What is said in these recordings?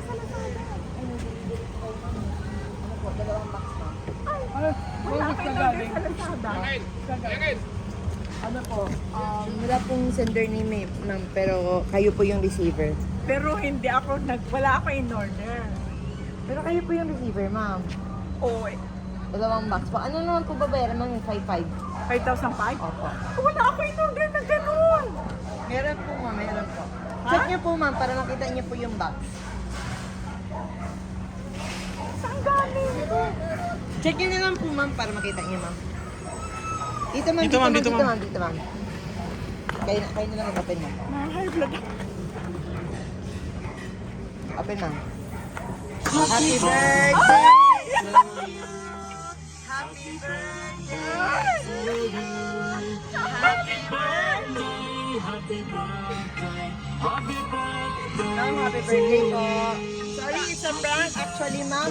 sa Lazada. Ay, hindi ko ma'am. Ano po, dalawang box ma'am. Ay, wala kayo order sa Lazada. Ano po? Wala pong sender name eh, ma'am, pero kayo po yung receiver. Pero hindi ako, wala ako in order. Pero kayo po yung receiver, ma'am. Oo, Dalawang box po. Ano naman po babayaran, ma'am? Yung 5,500? 5,005? Opo. Wala ako in order na ganun. Meron po, ma'am. Meron po. Ha? Check niyo po, ma'am, para makita niyo po yung box. Saan galing? Check niyo na lang po, ma'am, para makita niyo, ma'am. Dito, ma'am. Dito, ma'am, dito, ma'am. Dito, ma'am. Kayo na lang mag-open, ma'am. High blood. Open, ma'am. Happy birthday to you. Happy birthday to you. Happy birthday. Happy birthday. Happy birthday. Ma'am, happy birthday po. Sorry, it's a prank. Actually, ma'am.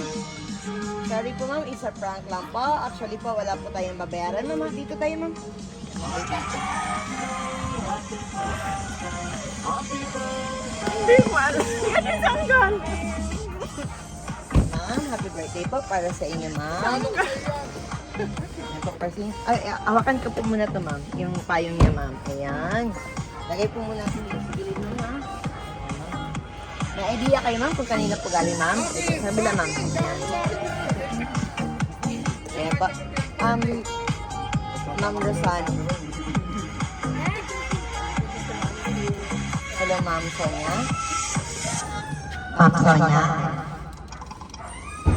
Sorry po, ma'am. It's a prank lang po. Actually po, wala po tayong babayaran. Ma'am, dito tayo, ma'am. Hindi ko alam. Ano saan galing? Ma'am, happy birthday po para sa inyo, ma'am. Ayan po, kasi, ay, hawakan ko po muna to, ma'am. Yung payong niya, ma'am. Ayan. Lagay po muna sa gilid, ma'am, ha? May idea kayo, ma'am, kung kanina po galing, ma'am? Sabi lang, ma'am. Ayan. Ayan po. Ma'am Rosan. Hello, Ma'am Sonia. Ma'am Sonia.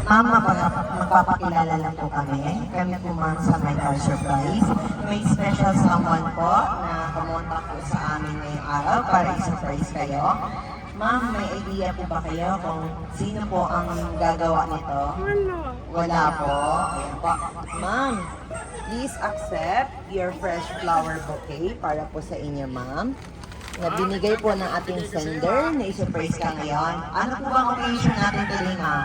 Ma'am, magpapakilala lang po kami. Kami po ma'am sa My Car Surprise. May special someone po na pumunta po sa amin ngayong araw para i-surprise kayo. Ma'am, may idea po ba kayo kung sino po ang gagawa nito? Wala. Wala po. Ayan po. Ma'am, please accept your fresh flower bouquet para po sa inyo, ma'am. Na binigay po ng ating sender na i-surprise ka ngayon. Ano po bang occasion natin today, ma'am?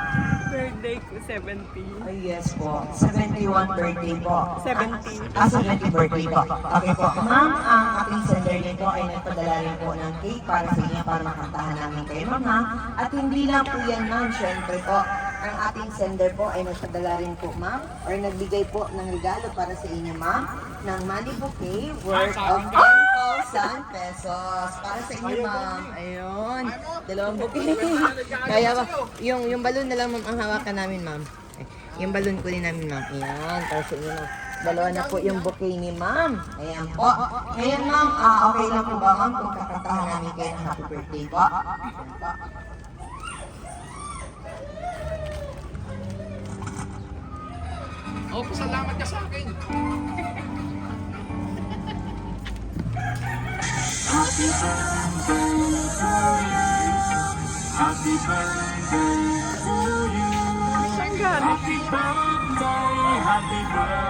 Birthday ko, 70. Ay, yes po. 71 birthday po. 70. 70 birthday po. Okay po. Ma'am, ang ating sender nito ay nagpadala rin po ng cake para sa inyo para makantahan namin kayo, ma'am, ha? At hindi lang po yan, ma'am. Siyempre po, ang ating sender po ay nagpadala rin po, ma'am, or nagbigay po ng regalo para sa inyo, ma'am, ng money bouquet worth of 10,000 pesos. Para sa inyo, ma'am. Ayun. Dalawang bouquet. Kaya ba, yung balon na lang, ma'am, ang hawakan namin, ma'am. Yung balon kunin namin, ma'am. Ayan, para sa inyo, ma'am. Dalawa na po yung bouquet ni ma'am. Ayan po. Ngayon, ma'am, okay lang po ba, ma'am, kung kakantahan namin kayo ng happy birthday po? Oh, pasalamat ka sa akin. Saan galing? Kakantahan namin kayo, ma'am. Happy birthday,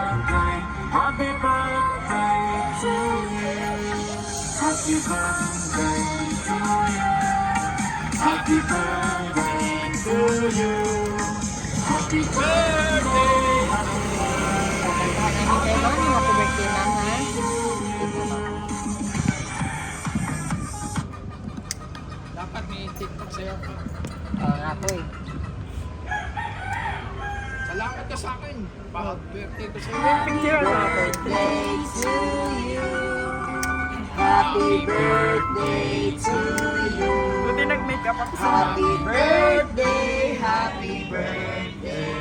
ma'am, ha? Ito, ma'am. Dapat may TikTok sa'yo. Oo nga po eh. Salamat ka sa akin. Birthday ko sa'yo. Picture na. Birthday to you. Happy birthday to you. Buti nag-makeup ako sa Happy birthday, happy birthday.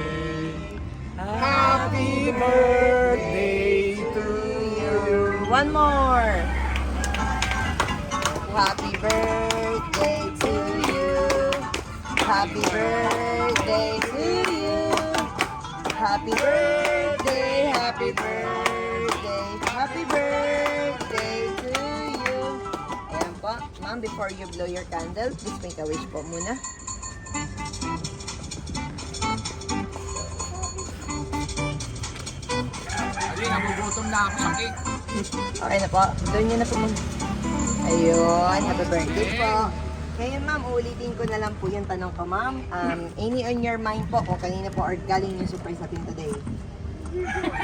Happy birthday to you. One more. Happy birthday to you. Happy birthday to you. Happy birthday, happy birthday, happy birthday to you. Ayan po. Ma'am, before you blow your candle, please make a wish po muna. Ali, nagugutom na ako sa cake. Okay na po. Doon nyo na po mag... Ayun. Happy birthday po. Ngayon, ma'am, uulitin ko na lang po yung tanong ko, ma'am. Any on your mind po kung kanina po or galing yung surprise natin today?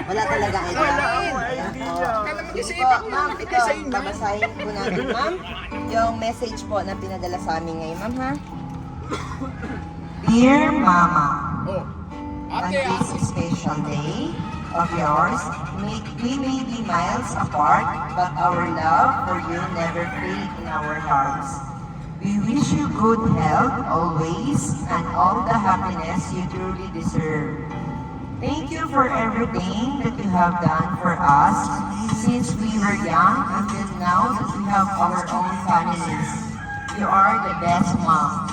Wala talaga idea. Wala akong idea. Sige po, ma'am. Ito, babasahin po natin, ma'am. Yung message po na pinadala sa amin ngayon, ma'am, ha? Dear Mama, Oh. on Ate, this special day of yours, we may be miles apart, but our love for you never fade in our hearts. We wish you good health always and all the happiness you truly deserve. Thank you for everything that you have done for us since we were young until now that we have our own families. You are the best mom.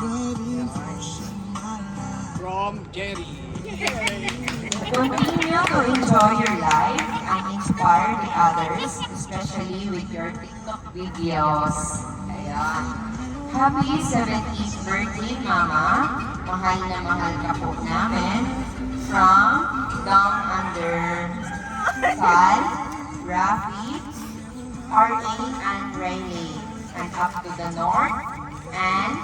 from Jerry. Continue to enjoy your life and inspire the others, especially with your TikTok videos. Ayan. Happy 70th birthday, Mama. Mahal na mahal ka po namin. From Down Under, Sal, Rafi, R.A. and Riley. And up to the north, and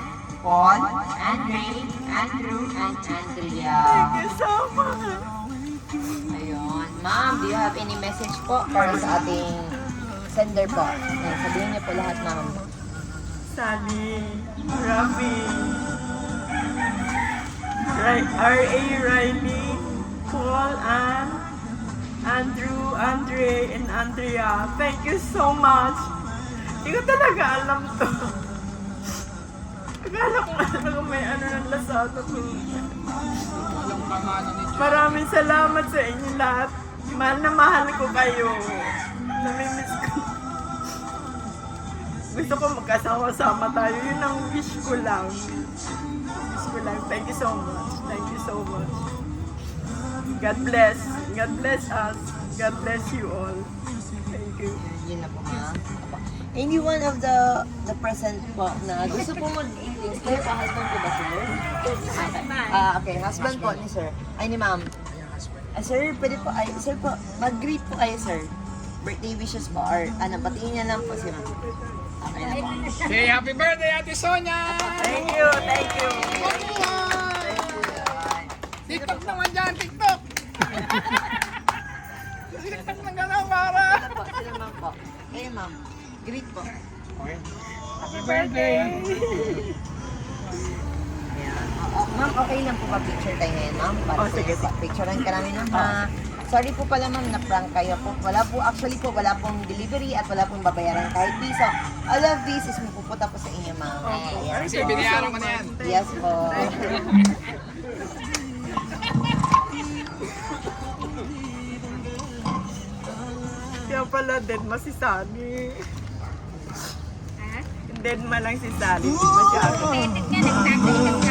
Paul, Andre, Andrew, and Andrea. Thank you so much. Ayun. Ma'am, do you have any message po para sa ating sender po? Ayan, sabihin niyo po lahat, ma'am. Sally, Rafi, R.A. Riley, Paul, and Andrew, Andre, and Andrea. Thank you so much. Hindi ko talaga alam to. Akala ko talaga may ano ng Lazada to. Walang pangalan ni Jerry. Maraming salamat sa inyo lahat. Mahal na mahal ko kayo. Namimiss ko. Gusto ko magkasama-sama tayo. Yun ang wish ko lang. Wish ko lang. Thank you so much. Thank you so much. God bless. God bless us. God bless you all. Thank you. Yun na po, ma'am. Any one of the present po na gusto po mag-greetings kayo pa husband ko ba, sir? Okay, husband po ni sir. Ay, ni ma'am. Sir, pwede po, sir po, mag-greet po kayo, sir. Birthday wishes po, or batiin niya lang po si ma'am. Okay na po. Say happy birthday, Ate Sonia! Thank you. Thank you. TikTok naman dyan, TikTok! TikTok na gano'n para! Sila po, sila ma'am po. Kayo ma'am, greet po. Happy birthday! Ma'am, okay lang po ba picture tayo ngayon, ma'am? Para Oh, sige. picturean ka namin, ma'am. Sorry po pala, ma'am, na-prank kayo po. Wala po, actually po, wala pong delivery at wala pong babayaran kahit piso. All of this is mapupunta po sa inyo, ma'am. Yes, Kasi binayaran mo na yan. yes po. Kaya pala dead ma si Sally. Dead ma lang si Sally. Hindi masyado.